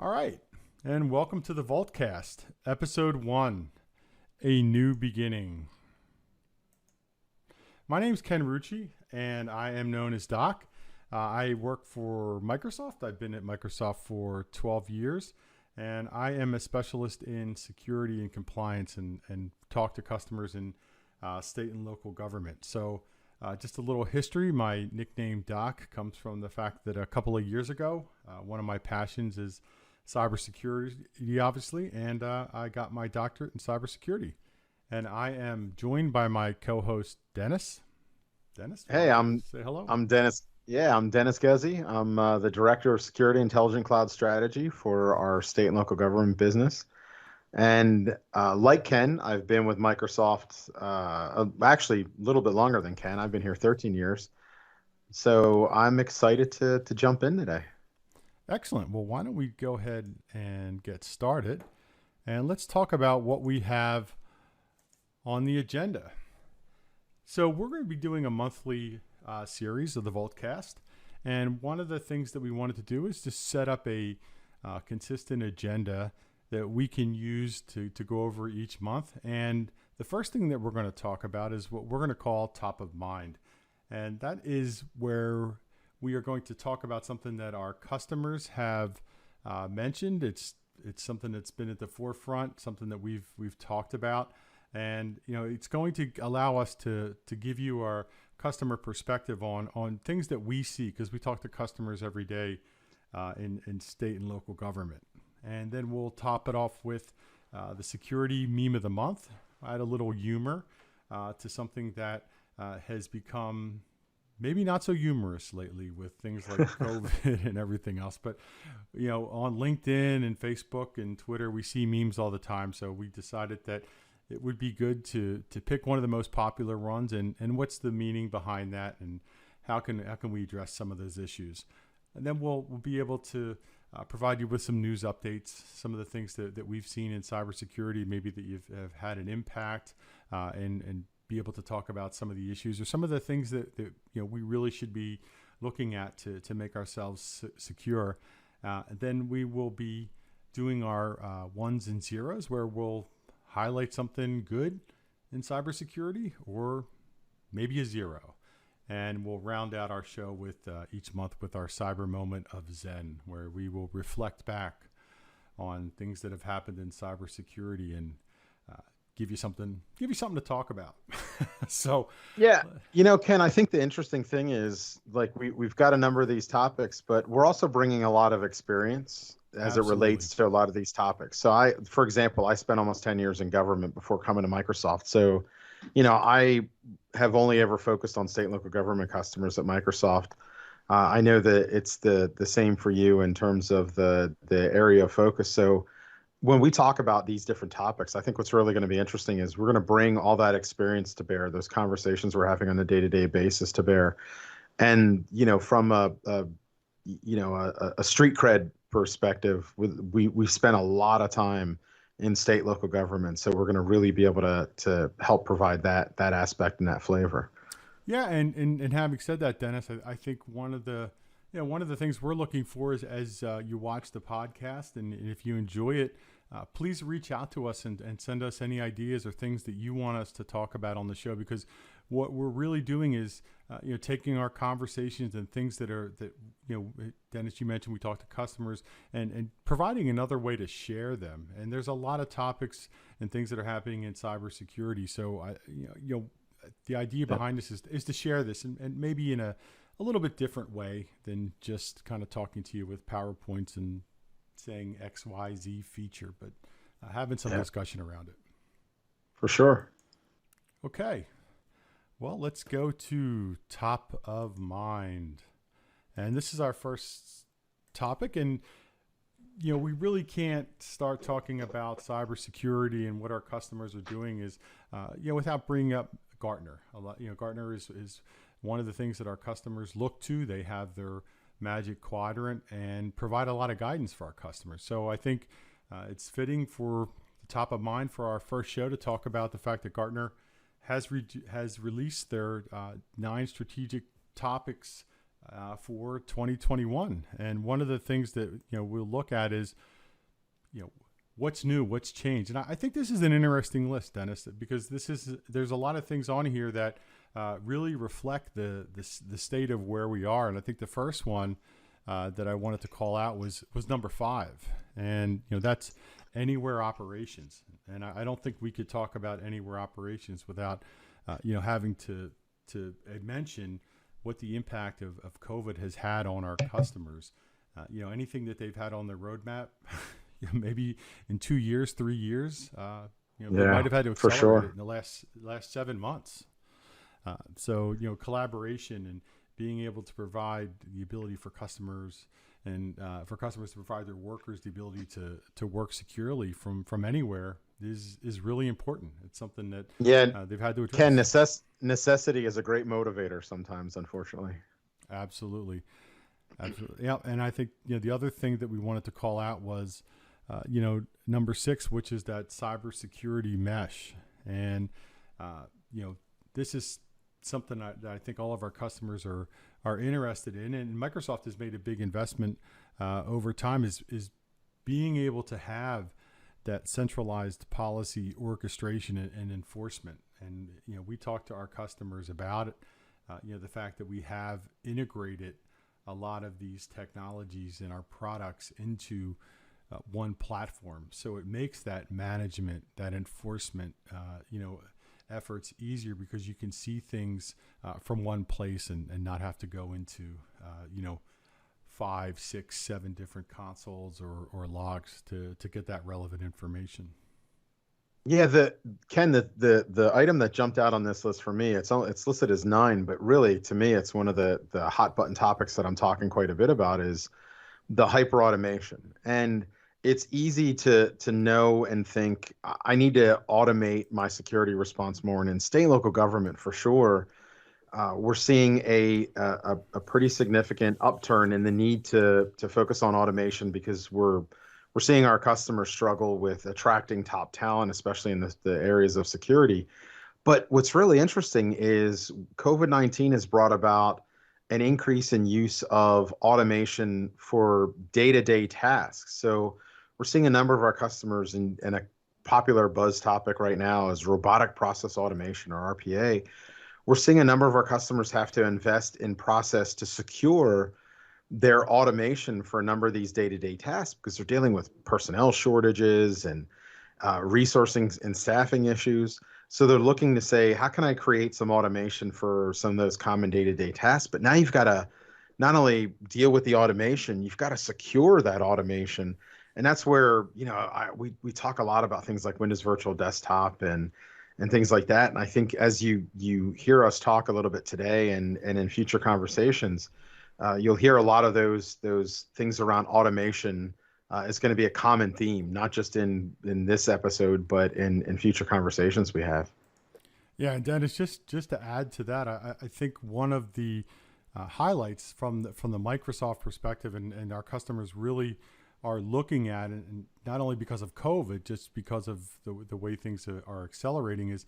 All right, and welcome to the Vaultcast, Episode 1, A New Beginning. My name's Ken Rucci, and I am known as Doc. I work for Microsoft. I've been at Microsoft for 12 years, and I am a specialist in security and compliance and talk to customers in state and local government. So just a little history. My nickname Doc comes from the fact that a couple of years ago, one of my passions is cybersecurity, obviously, and I got my doctorate in cybersecurity. And I am joined by my co-host Dennis. Dennis, Hey, say hello. I'm Dennis. Yeah, I'm Dennis Guzy. I'm the Director of Security Intelligent Cloud Strategy for our state and local government business. And like Ken, I've been with Microsoft actually a little bit longer than Ken. I've been here 13 years. So I'm excited to jump in today. Excellent. Well, why don't we go ahead and get started, and let's talk about what we have on the agenda. So we're going to be doing a monthly series of the Vaultcast, and one of the things that we wanted to do is to set up a consistent agenda that we can use to go over each month. And the first thing that we're going to talk about is what we're going to call top of mind, and that is where we are going to talk about something that our customers have mentioned. It's something that's been at the forefront, something that we've talked about. And it's going to allow us to give you our customer perspective on things that we see, because we talk to customers every day in state and local government. And then we'll top it off with the security meme of the month. I had a little humor to something that has become maybe not so humorous lately with things like COVID and everything else. But, on LinkedIn and Facebook and Twitter, we see memes all the time. So we decided that it would be good to pick one of the most popular ones and what's the meaning behind that, and how can we address some of those issues. And then we'll be able to provide you with some news updates, some of the things that we've seen in cybersecurity, maybe that have had an impact, and be able to talk about some of the issues or some of the things that we really should be looking at to make ourselves secure. Then we will be doing our ones and zeros, where we'll highlight something good in cybersecurity or maybe a zero. And we'll round out our show with each month with our cyber moment of Zen, where we will reflect back on things that have happened in cybersecurity and give you something to talk about. So Yeah, Ken, I think the interesting thing is, like, we've got a number of these topics, but we're also bringing a lot of experience as absolutely. it relates to a lot of these topics. So for example, I spent almost 10 years in government before coming to Microsoft. So, I have only ever focused on state and local government customers at Microsoft. I know that it's the same for you in terms of the area of focus. So when we talk about these different topics, I think what's really going to be interesting is we're going to bring all that experience to bear, those conversations we're having on a day-to-day basis to bear. And, from a street cred perspective, we spent a lot of time in state local government. So we're going to really be able to help provide that aspect and that flavor. Yeah, and having said that, Dennis, I think one of the things we're looking for is, as you watch the podcast, and if you enjoy it, please reach out to us and send us any ideas or things that you want us to talk about on the show, because what we're really doing is taking our conversations and things that Dennis, you mentioned we talk to customers, and providing another way to share them. And there's a lot of topics and things that are happening in cybersecurity. So the idea behind this is to share this and maybe in a little bit different way than just kind of talking to you with PowerPoints and saying XYZ feature, but having some discussion around it. For sure. Okay. Well, let's go to top of mind. And this is our first topic. And, we really can't start talking about cybersecurity and what our customers are doing without bringing up Gartner. Gartner is one of the things that our customers look to. They have their Magic Quadrant and provide a lot of guidance for our customers. So I think it's fitting for the top of mind for our first show to talk about the fact that Gartner has released their 9 strategic topics for 2021. And one of the things that we'll look at is what's new, what's changed. And I think this is an interesting list, Dennis, because there's a lot of things on here that really reflect the state of where we are. And I think the first one that I wanted to call out was number 5, and that's anywhere operations. And I don't think we could talk about anywhere operations without having to mention what the impact of COVID has had on our customers. Anything that they've had on their roadmap, maybe in 2 years, 3 years, they might have had to accelerate it in the last 7 months. So collaboration and being able to provide the ability for customers and for customers to provide their workers the ability to work securely from anywhere is really important. It's something that they've had to address. Ken, necessity is a great motivator sometimes, unfortunately. Absolutely. Yeah. And I think the other thing that we wanted to call out was number 6, which is that cybersecurity mesh. And this is something that I think all of our customers are interested in, and Microsoft has made a big investment over time is being able to have that centralized policy orchestration and enforcement. And we talk to our customers about it. The fact that we have integrated a lot of these technologies in our products into one platform, so it makes that management, that enforcement, efforts easier, because you can see things from one place and not have to go into 5, 6, 7 different consoles or logs to get that relevant information. Yeah, Ken, the item that jumped out on this list for me, it's listed as 9, but really to me it's one of the hot button topics that I'm talking quite a bit about is the hyper automation. And it's easy to know and think, I need to automate my security response more. And in state and local government, for sure, we're seeing a pretty significant upturn in the need to focus on automation, because we're seeing our customers struggle with attracting top talent, especially in the areas of security. But what's really interesting is COVID-19 has brought about an increase in use of automation for day-to-day tasks. So we're seeing a number of our customers, and a popular buzz topic right now is robotic process automation, or RPA. We're seeing a number of our customers have to invest in process to secure their automation for a number of these day-to-day tasks, because they're dealing with personnel shortages and resourcing and staffing issues. So they're looking to say, how can I create some automation for some of those common day-to-day tasks? But now you've got to not only deal with the automation, you've got to secure that automation. And that's where, we talk a lot about things like Windows Virtual Desktop and things like that. And I think as you hear us talk a little bit today and in future conversations, you'll hear a lot of those things around automation is going to be a common theme, not just in this episode, but in future conversations we have. Yeah, and Dennis, just to add to that, I think one of the highlights from the Microsoft perspective, and our customers really are looking at it, and not only because of COVID, just because of the way things are accelerating, is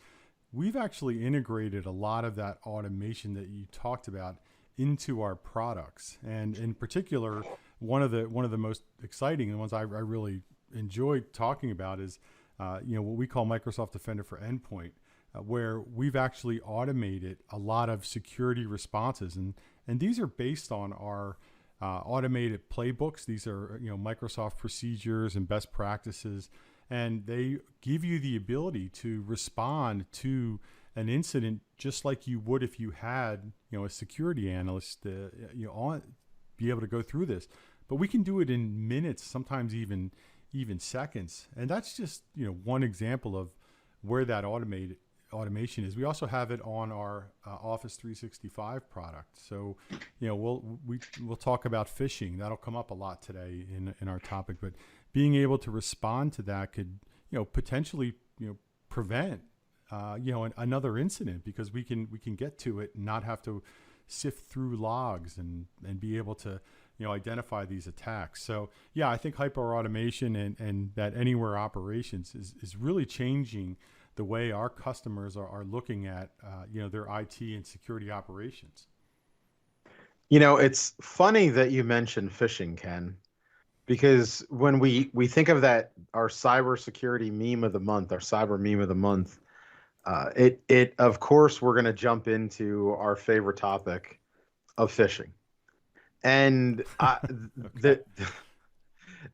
we've actually integrated a lot of that automation that you talked about into our products. And in particular, one of the most exciting and ones I really enjoy talking about is what we call Microsoft Defender for Endpoint, where we've actually automated a lot of security responses, and these are based on our automated playbooks. These are Microsoft procedures and best practices, and they give you the ability to respond to an incident just like you would if you had a security analyst be able to go through this. But we can do it in minutes, sometimes even seconds, and that's just one example of where that automation is. We also have it on our Office 365 product. So, we'll talk about phishing. That'll come up a lot today in our topic. But being able to respond to that could, potentially, prevent, another incident, because we can get to it and not have to sift through logs and be able to, identify these attacks. So, yeah, I think hyper automation and that anywhere operations is really changing the way our customers are looking at their IT and security operations. It's funny that you mentioned phishing, Ken, because when we think of that, our cybersecurity meme of the month, our cyber meme of the month, it of course we're going to jump into our favorite topic of phishing. And Okay.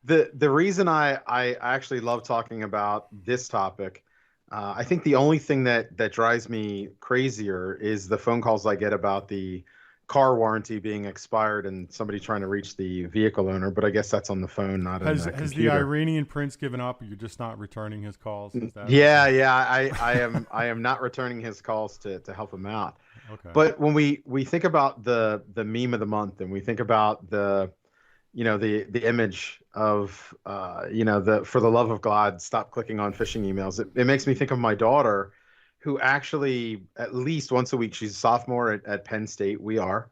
the reason I actually love talking about this topic, I think the only thing that drives me crazier is the phone calls I get about the car warranty being expired and somebody trying to reach the vehicle owner. But I guess that's on the phone, not in the Has the computer. Iranian prince given up? Or you're just not returning his calls? Is that what's Yeah, yeah, I am not returning his calls to help him out. okay? But when we think about the meme of the month, and we think about the image of the for the love of God, stop clicking on phishing emails. It makes me think of my daughter, who actually at least once a week, she's a sophomore at Penn State. We are.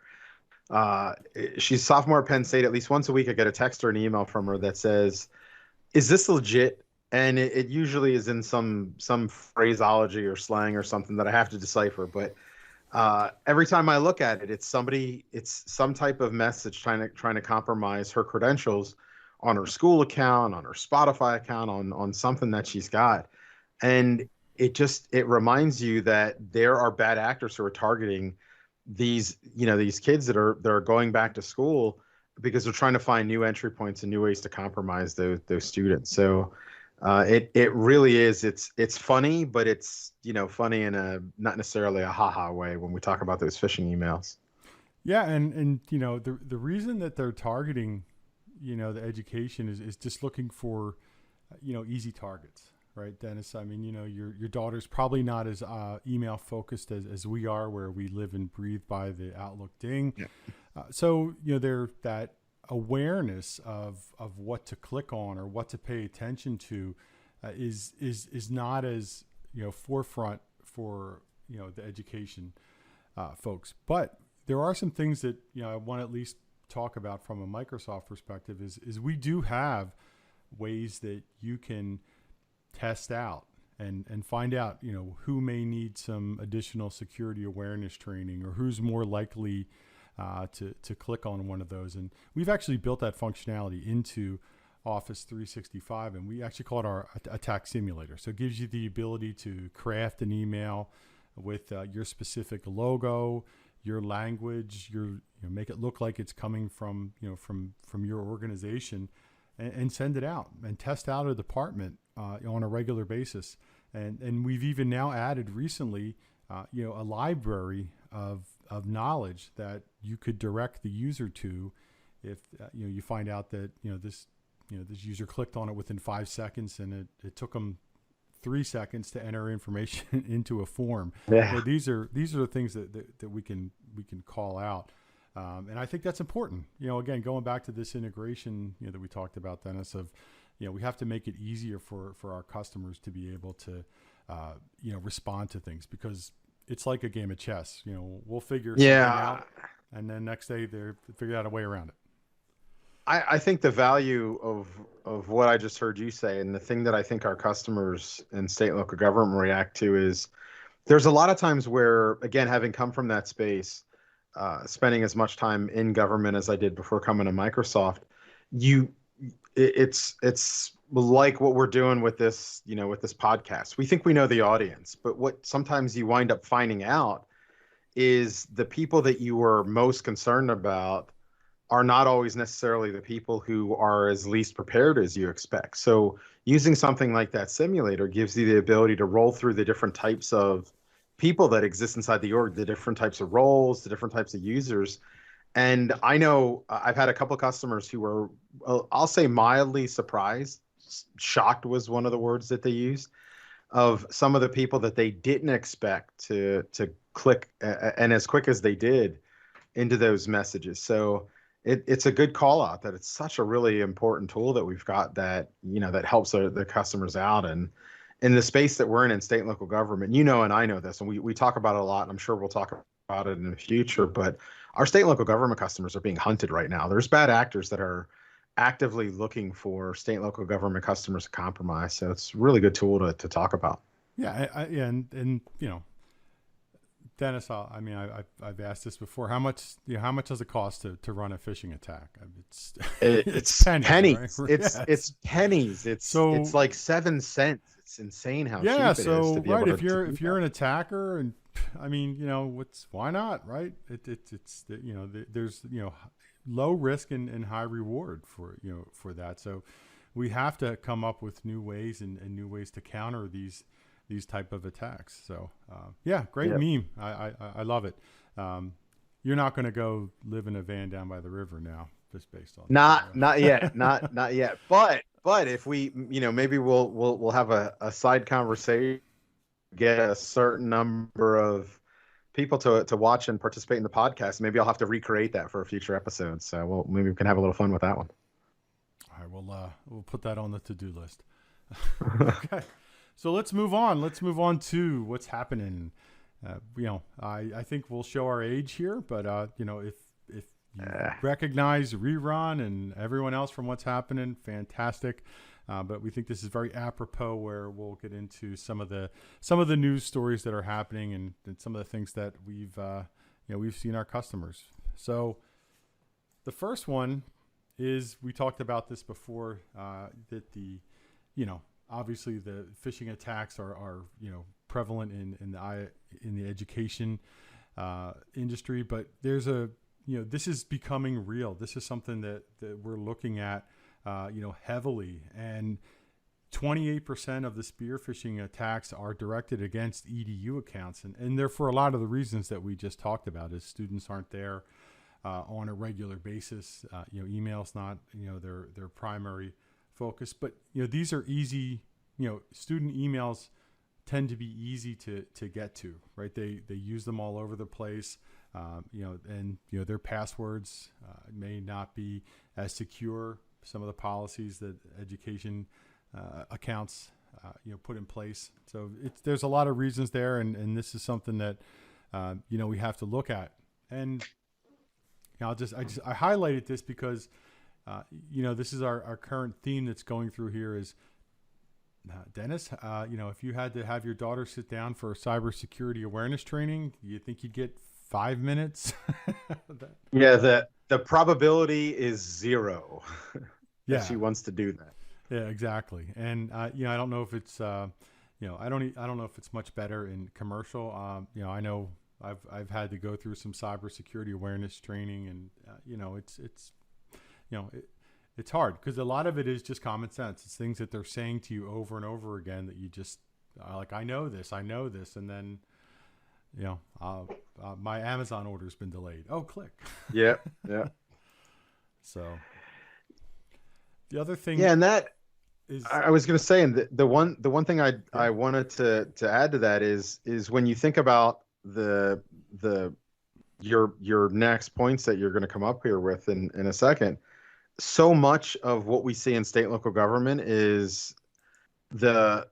Uh, she's a sophomore at Penn State. At least once a week, I get a text or an email from her that says, "Is this legit?" And it usually is in some phraseology or slang or something that I have to decipher. But every time I look at it, it's some type of message trying to compromise her credentials on her school account, on her Spotify account, on something that she's got. And it reminds you that there are bad actors who are targeting these kids that are going back to school because they're trying to find new entry points and new ways to compromise those students. So it really is. It's funny, but it's funny in a not necessarily a haha way when we talk about those phishing emails. Yeah, and the reason that they're targeting the education is just looking for easy targets, right, Dennis? I mean, your daughter's probably not as email focused as we are, where we live and breathe by the Outlook ding. Yeah. So they're that awareness of what to click on or what to pay attention to is not as forefront for the education folks. But there are some things that I want to at least talk about from a Microsoft perspective. Is we do have ways that you can test out and find out who may need some additional security awareness training, or who's more likely to click on one of those. And we've actually built that functionality into Office 365, and we actually call it our attack simulator. So it gives you the ability to craft an email with your specific logo, your language, make it look like it's coming from from your organization, and send it out and test out a department on a regular basis. And we've even now added recently a library of knowledge that you could direct the user to if you find out that this user clicked on it within 5 seconds, and it took them 3 seconds to enter information into a form. Yeah. These are the things that we can call out, and I think that's important. Again, going back to this integration that we talked about, Dennis, of we have to make it easier for our customers to be able to respond to things, because it's like a game of chess. We'll figure something out, and then next day they figure out a way around it. I think the value of what I just heard you say, and the thing that I think our customers in state and local government react to, is there's a lot of times where, again, having come from that space, spending as much time in government as I did before coming to Microsoft, it's like what we're doing with this, with this podcast. We think we know the audience, but what sometimes you wind up finding out is the people that you were most concerned about are not always necessarily the people who are as least prepared as you expect. So using something like that simulator gives you the ability to roll through the different types of people that exist inside the org, the different types of roles, the different types of users. And I know I've had a couple of customers who were, I'll say, mildly surprised. Shocked was one of the words that they used, of some of the people that they didn't expect to click and as quick as they did into those messages. So it's a good call out that it's such a really important tool that we've got that that helps the customers out. And in the space that we're in state and local government, and I know this, and we talk about it a lot, and I'm sure we'll talk about it in the future, but our state and local government customers are being hunted right now. There's bad actors that are actively looking for state and local government customers to compromise. So it's a really good tool to talk about. Yeah, yeah, and Dennis, I've asked this before. How much does it cost to run a phishing attack? I mean, it's It's pennies, pennies. right? It's pennies. It's So like 7 cents. It's insane how yeah, cheap it is to so be right, able if to you're do if that. you're an attacker, and I mean, why not, right? It's there's low risk and high reward for that. So we have to come up with new ways and new ways to counter these type of attacks. So yeah, great Yep. meme. I love it. Um, you're not going to go live in a van down by the river now, just based on Not yet. Not yet. But if we, maybe we'll have a side conversation, get a certain number of people to watch and participate in the podcast. Maybe I'll have to recreate that for a future episode. So maybe we can have a little fun with that one. All right, we'll put that on the to-do list. Okay, so let's move on. Let's move on to what's happening. I think we'll show our age here, but if you recognize Rerun and everyone else from what's happening, fantastic. But we think this is very apropos, where we'll get into some of the news stories that are happening and some of the things that we've seen our customers. So the first one is, we talked about this before, that obviously the phishing attacks are prevalent in the education industry, but there's this is becoming real. This is something that we're looking at heavily, and 28% of the spear phishing attacks are directed against EDU accounts, and they're for a lot of the reasons that we just talked about, as students aren't there on a regular basis. Email's not their primary focus, but these are easy. Student emails tend to be easy to get to, right? They use them all over the place, and their passwords may not be as secure. Some of the policies that education accounts put in place. So there's a lot of reasons there, and this is something that we have to look at. And I highlighted this because this is our current theme that's going through here is, Dennis, if you had to have your daughter sit down for a cybersecurity awareness training, do you think you'd get 5 minutes? Yeah, the probability is 0 that she wants to do that. Yeah, exactly. And I don't know if it's I don't know if it's much better in commercial. I know I've had to go through some cybersecurity awareness training, and it's hard because a lot of it is just common sense. It's things that they're saying to you over and over again that you just like, I know this, and then my Amazon order's been delayed. Oh, click. Yeah. So the other thing, yeah, and that is, I was going to say, and the one thing I wanted to add to that is when you think about your next points that you're going to come up here with in a second. So much of what we see in state and local government is the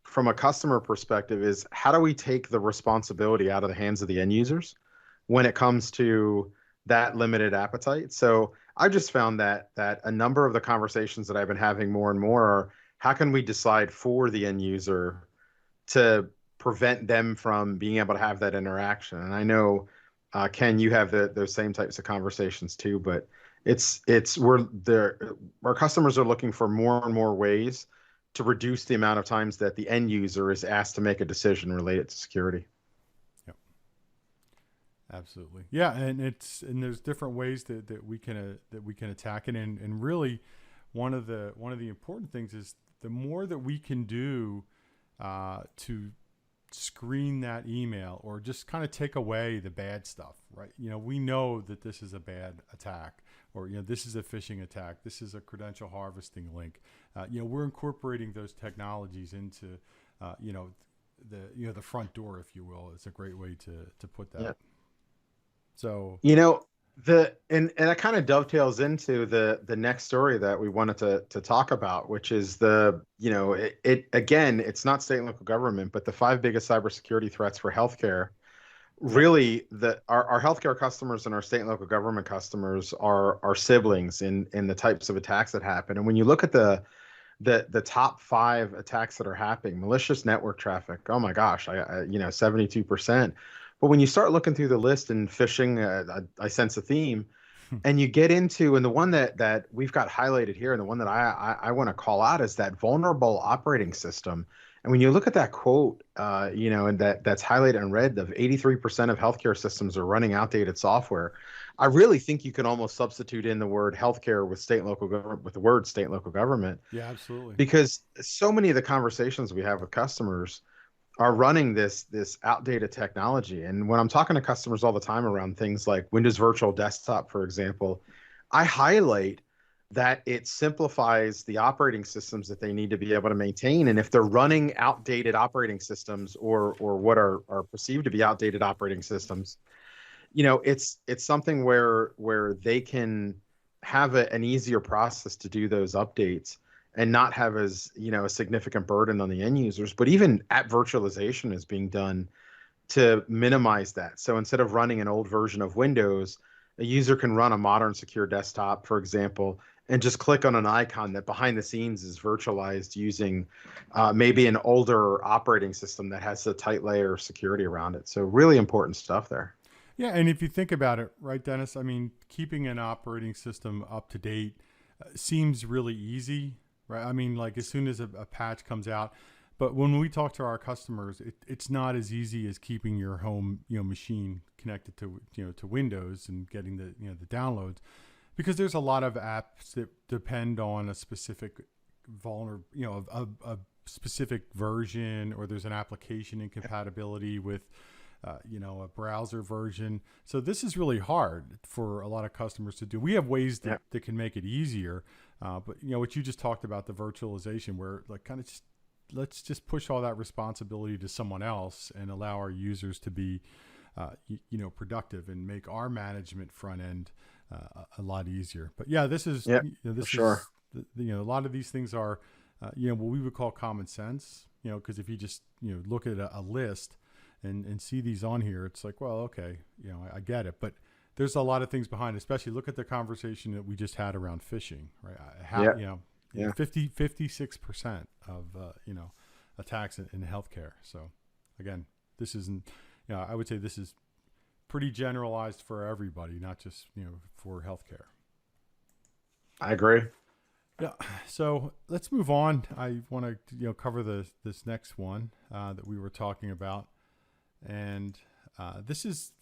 from a customer perspective is, how do we take the responsibility out of the hands of the end users when it comes to that limited appetite? So I just found that a number of the conversations that I've been having more and more are, how can we decide for the end user to prevent them from being able to have that interaction? And I know, Ken, you have those same types of conversations too, but our customers are looking for more and more ways to reduce the amount of times that the end user is asked to make a decision related to security. Yep. Absolutely. Yeah. And there's different ways that we can attack it. And really one of the important things is, the more that we can do to screen that email, or just kind of take away the bad stuff, right? We know that this is a bad attack, or this is a phishing attack, this is a credential harvesting link. We're incorporating those technologies into the front door, if you will. It's a great way to put that. Yeah. So and that kind of dovetails into the next story that we wanted to talk about, which is again, it's not state and local government, but the 5 biggest cybersecurity threats for healthcare. Really, our healthcare customers and our state and local government customers are siblings in the types of attacks that happen. And when you look at the top 5 attacks that are happening, malicious network traffic, oh my gosh, 72%. But when you start looking through the list and phishing, I sense a theme, and you get into, and the one that we've got highlighted here, and the one that I want to call out is that vulnerable operating system. And when you look at that quote, and that's highlighted in red, of 83% of healthcare systems are running outdated software. I really think you can almost substitute in the word healthcare with state and local government, with the word state and local government, Yeah, absolutely. because so many of the conversations we have with customers are running this outdated technology. And when I'm talking to customers all the time around things like Windows Virtual Desktop, for example, I highlight that it simplifies the operating systems that they need to be able to maintain. And if they're running outdated operating systems, or what are perceived to be outdated operating systems, it's something where they can have an easier process to do those updates and not have as a significant burden on the end users. But even app virtualization is being done to minimize that. So instead of running an old version of Windows, a user can run a modern secure desktop, for example, and just click on an icon that behind the scenes is virtualized using maybe an older operating system that has a tight layer of security around it. So really important stuff there. Yeah, and if you think about it, right, Dennis, I mean, keeping an operating system up to date seems really easy, right? I mean, like as soon as a patch comes out, but when we talk to our customers, it's not as easy as keeping your home, machine connected to, to Windows and getting the, the downloads, because there's a lot of apps that depend on a specific a specific version, or there's an application incompatibility with a browser version. So this is really hard for a lot of customers to do. We have ways that can make it easier. But what you just talked about, the virtualization, where like kind of just, let's just push all that responsibility to someone else and allow our users to be, productive and make our management front end a lot easier. But yeah, this is, this is, sure. A lot of these things are, what we would call common sense, because if you just, look at a list, and see these on here, it's like, well, okay, I get it. But there's a lot of things behind it, especially look at the conversation that we just had around phishing, right? 56% of, attacks in healthcare. So again, this isn't, I would say this is pretty generalized for everybody, not just, for healthcare. I agree. Yeah. So let's move on. I want to, cover this next one that we were talking about. And this is,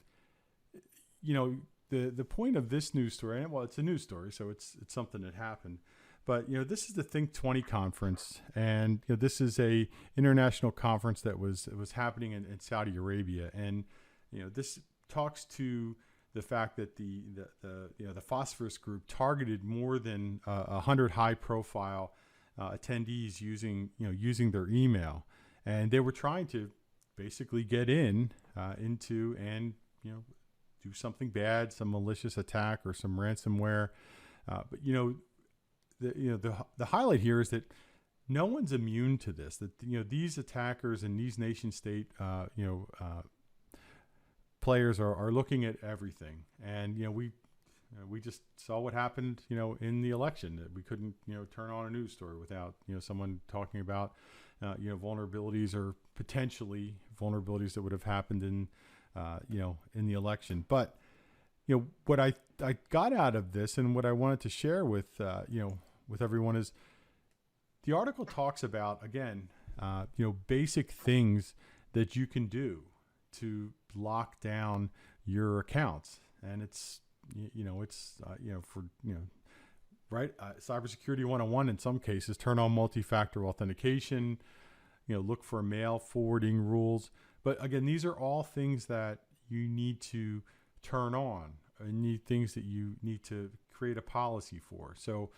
the point of this news story. Well, it's a news story, so it's something that happened. But this is the Think 20 conference, and this is a international conference that was happening in Saudi Arabia, and this talks to the fact that the phosphorus group targeted more than 100 high-profile attendees using their email, and they were trying to basically get into and do something bad, some malicious attack or some ransomware. But the highlight here is that no one's immune to this. That these attackers and these nation state players are looking at everything, and we just saw what happened in the election. That we couldn't turn on a news story without someone talking about vulnerabilities, or potentially vulnerabilities that would have happened in the election. But what I got out of this, and what I wanted to share with with everyone, is the article talks about, again, basic things that you can do to lock down your accounts, and it's for right, cybersecurity 101 in some cases. Turn on multi-factor authentication, look for mail forwarding rules. But again, these are all things that you need to turn on, and things that you need to create a policy for. So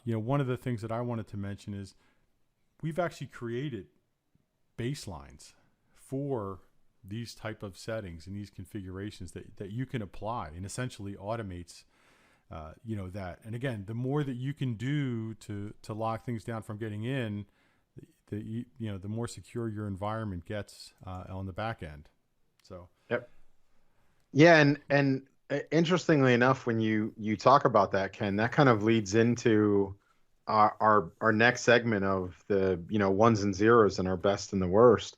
one of the things that I wanted to mention is we've actually created baselines for these type of settings and these configurations that you can apply, and essentially automates that. And again, the more that you can do to lock things down from getting in, the more secure your environment gets on the back end. So Yep. Yeah, and interestingly enough, when you talk about that, Ken, that kind of leads into our next segment of the ones and zeros and our best and the worst.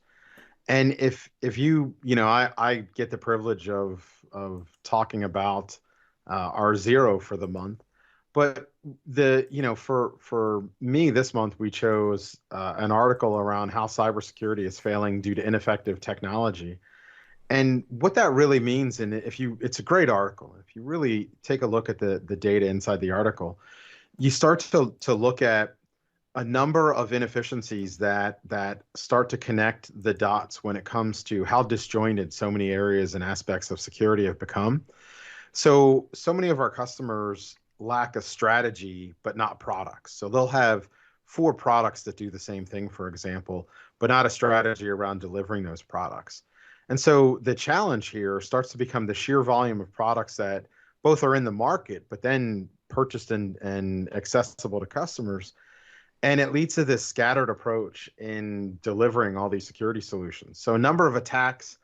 And if I get the privilege of talking about our zero for the month, but for me this month we chose an article around how cybersecurity is failing due to ineffective technology. And what that really means, and it's a great article. If you really take a look at the data inside the article, you start to look at a number of inefficiencies that start to connect the dots when it comes to how disjointed so many areas and aspects of security have become. So many of our customers lack a strategy but not products. So they'll have four products that do the same thing, for example, but not a strategy around delivering those products. And so the challenge here starts to become the sheer volume of products that both are in the market, but then purchased and accessible to customers. And it leads to this scattered approach in delivering all these security solutions. So a number of attacks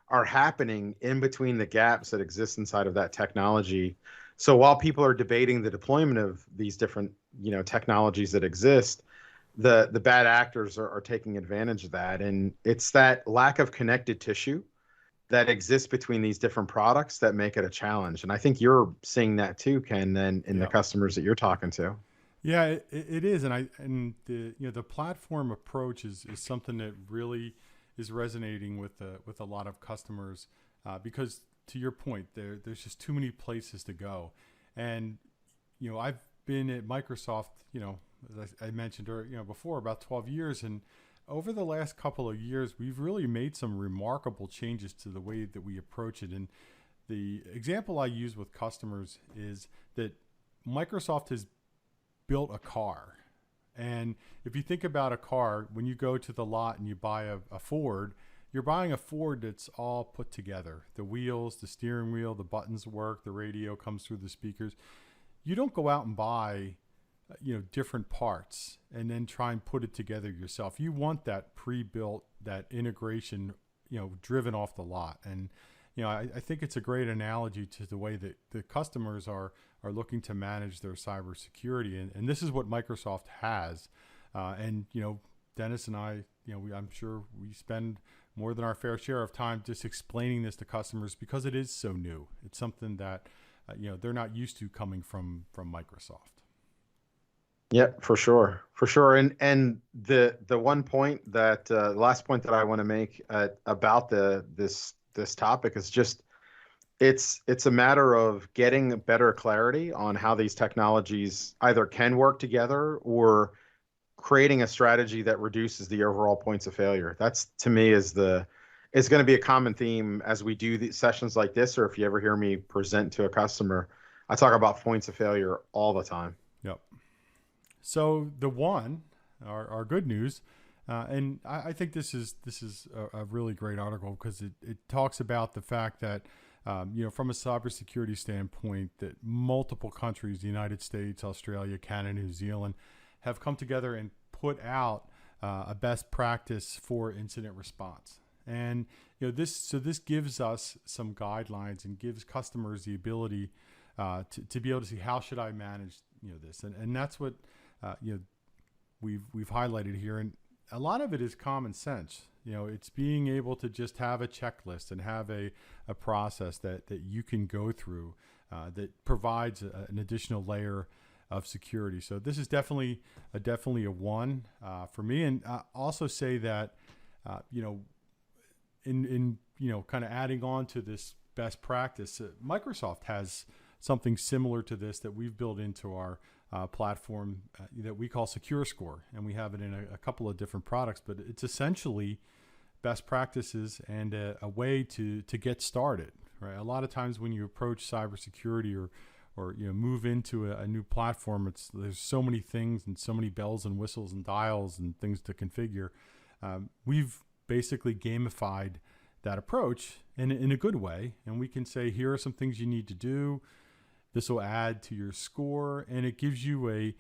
are happening in between the gaps that exist inside of that technology. So while people are debating the deployment of these different, technologies that exist, the bad actors are taking advantage of that. And it's that lack of connected tissue that exists between these different products that make it a challenge. And I think you're seeing that too, Ken, then in the Yeah. customers that you're talking to. Yeah, it is, and the platform approach is something that really is resonating with a lot of customers, because to your point, there's just too many places to go, and I've been at Microsoft, as I mentioned before, about 12 years, and over the last couple of years, we've really made some remarkable changes to the way that we approach it. And the example I use with customers is that Microsoft has built a car. And if you think about a car, when you go to the lot and you buy a Ford, you're buying a Ford that's all put together. The wheels, the steering wheel, the buttons work, the radio comes through the speakers. You don't go out and buy different parts and then try and put it together yourself. You want that pre-built, that integration, driven off the lot. And I think it's a great analogy to the way that the customers are looking to manage their cybersecurity, and this is what Microsoft has. And Dennis and I, I'm sure we spend more than our fair share of time just explaining this to customers because it is so new. It's something that they're not used to coming from Microsoft. Yeah, for sure. And the one point that the last point that I want to make about this topic is just it's a matter of getting better clarity on how these technologies either can work together or creating a strategy that reduces the overall points of failure. That's to me is going to be a common theme as we do these sessions like this, or if you ever hear me present to a customer, I talk about points of failure all the time. Yep. So the one, our good news, and I think this is a really great article because it talks about the fact that from a cybersecurity standpoint, that multiple countries, the United States, Australia, Canada, New Zealand, have come together and put out a best practice for incident response. And this gives us some guidelines and gives customers the ability to be able to see how should I manage this, and that's what we've highlighted here. And a lot of it is common sense. It's being able to just have a checklist and have a process that you can go through that provides an additional layer of security. So this is definitely a one for me. And also say that in kind of adding on to this best practice, Microsoft has something similar to this that we've built into our platform that we call Secure Score, and we have it in a couple of different products. But it's essentially best practices and a way to get started. Right, a lot of times when you approach cybersecurity or move into a new platform, there's so many things and so many bells and whistles and dials and things to configure. We've basically gamified that approach in a good way, and we can say, here are some things you need to do. This will add to your score, and it gives you a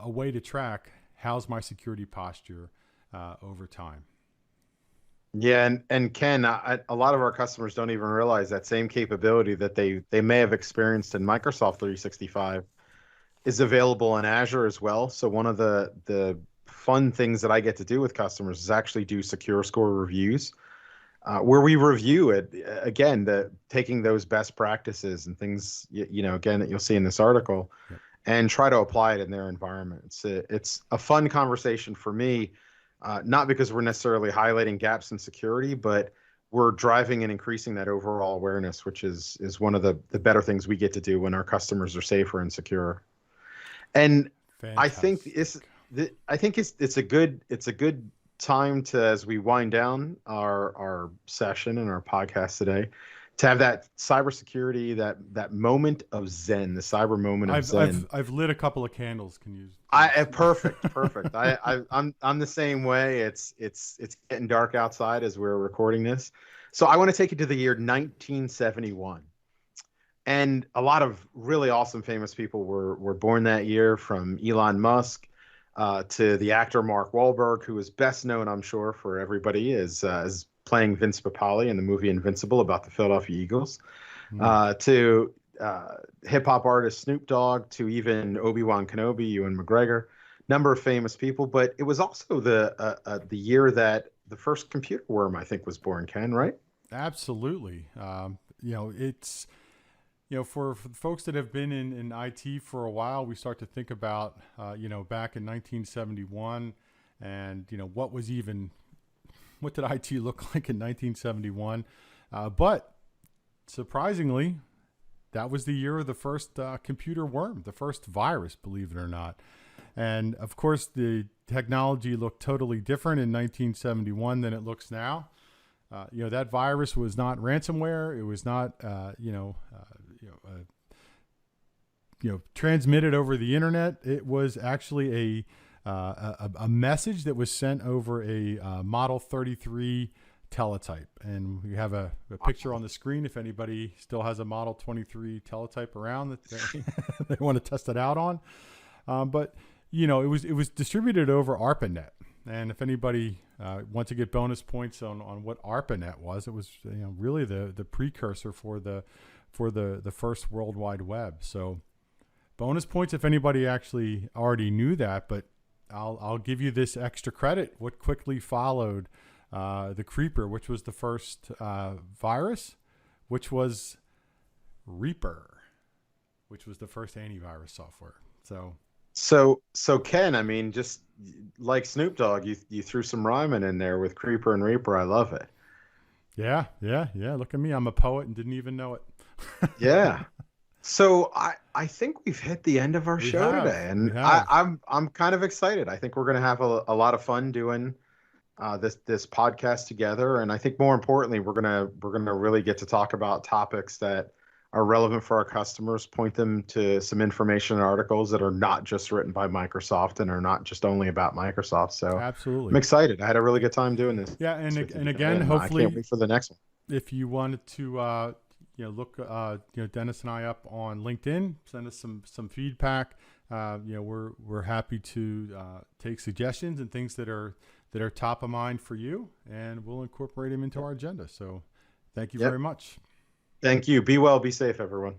way to track how's my security posture over time. Yeah, and Ken, a lot of our customers don't even realize that same capability that they may have experienced in Microsoft 365 is available in Azure as well. So one of the fun things that I get to do with customers is actually do secure score reviews, where we review it again, taking those best practices and things, again, that you'll see in this article, Yep. and try to apply it in their environment. It's a fun conversation for me, not because we're necessarily highlighting gaps in security, but we're driving and increasing that overall awareness, which is one of the better things we get to do when our customers are safer and secure. And I think Fantastic. it's a good time to, as we wind down our session and our podcast today, to have that cybersecurity, that moment of zen, the cyber moment of zen. I've lit a couple of candles. Can you? Perfect. I'm the same way. It's getting dark outside as we're recording this, so I want to take you to the year 1971. And a lot of really awesome, famous people were born that year, from Elon Musk to the actor Mark Wahlberg, who is best known, I'm sure, for everybody as playing Vince Papale in the movie Invincible about the Philadelphia Eagles, to hip hop artist Snoop Dogg, to even Obi-Wan Kenobi, Ewan McGregor, number of famous people. But it was also the year that the first computer worm, I think, was born. Ken, right? Absolutely. It's for folks that have been in IT for a while, we start to think about back in 1971, and what did IT look like in 1971? But surprisingly, that was the year of the first computer worm, the first virus, believe it or not. And of course, the technology looked totally different in 1971 than it looks now. That virus was not ransomware. It was not, transmitted over the internet. It was actually a message that was sent over a Model 33 teletype. And we have a picture on the screen if anybody still has a Model 23 teletype around that they want to test it out on. But it was distributed over ARPANET. And if anybody wants to get bonus points on what ARPANET was, it was really the precursor for the first World Wide Web. So bonus points if anybody actually already knew that, but I'll give you this extra credit. What quickly followed the Creeper, which was the first virus, which was Reaper, which was the first antivirus software. So Ken, I mean, just like Snoop Dogg, you threw some rhyming in there with Creeper and Reaper. I love it. Yeah. Look at me. I'm a poet and didn't even know it. Yeah. So I think we've hit the end of our show today, and I'm kind of excited. I think we're going to have a lot of fun doing this podcast together, and I think more importantly, we're gonna really get to talk about topics that are relevant for our customers, point them to some information and articles that are not just written by Microsoft and are not just only about Microsoft. So absolutely, I'm excited. I had a really good time doing this. Yeah, and again, hopefully, I can't wait for the next one. If you wanted to, look, Dennis and I up on LinkedIn, send us some feedback. We're happy to take suggestions and things that are top of mind for you, and we'll incorporate them into our agenda. So, thank you very much. Thank you. Be well, be safe, everyone.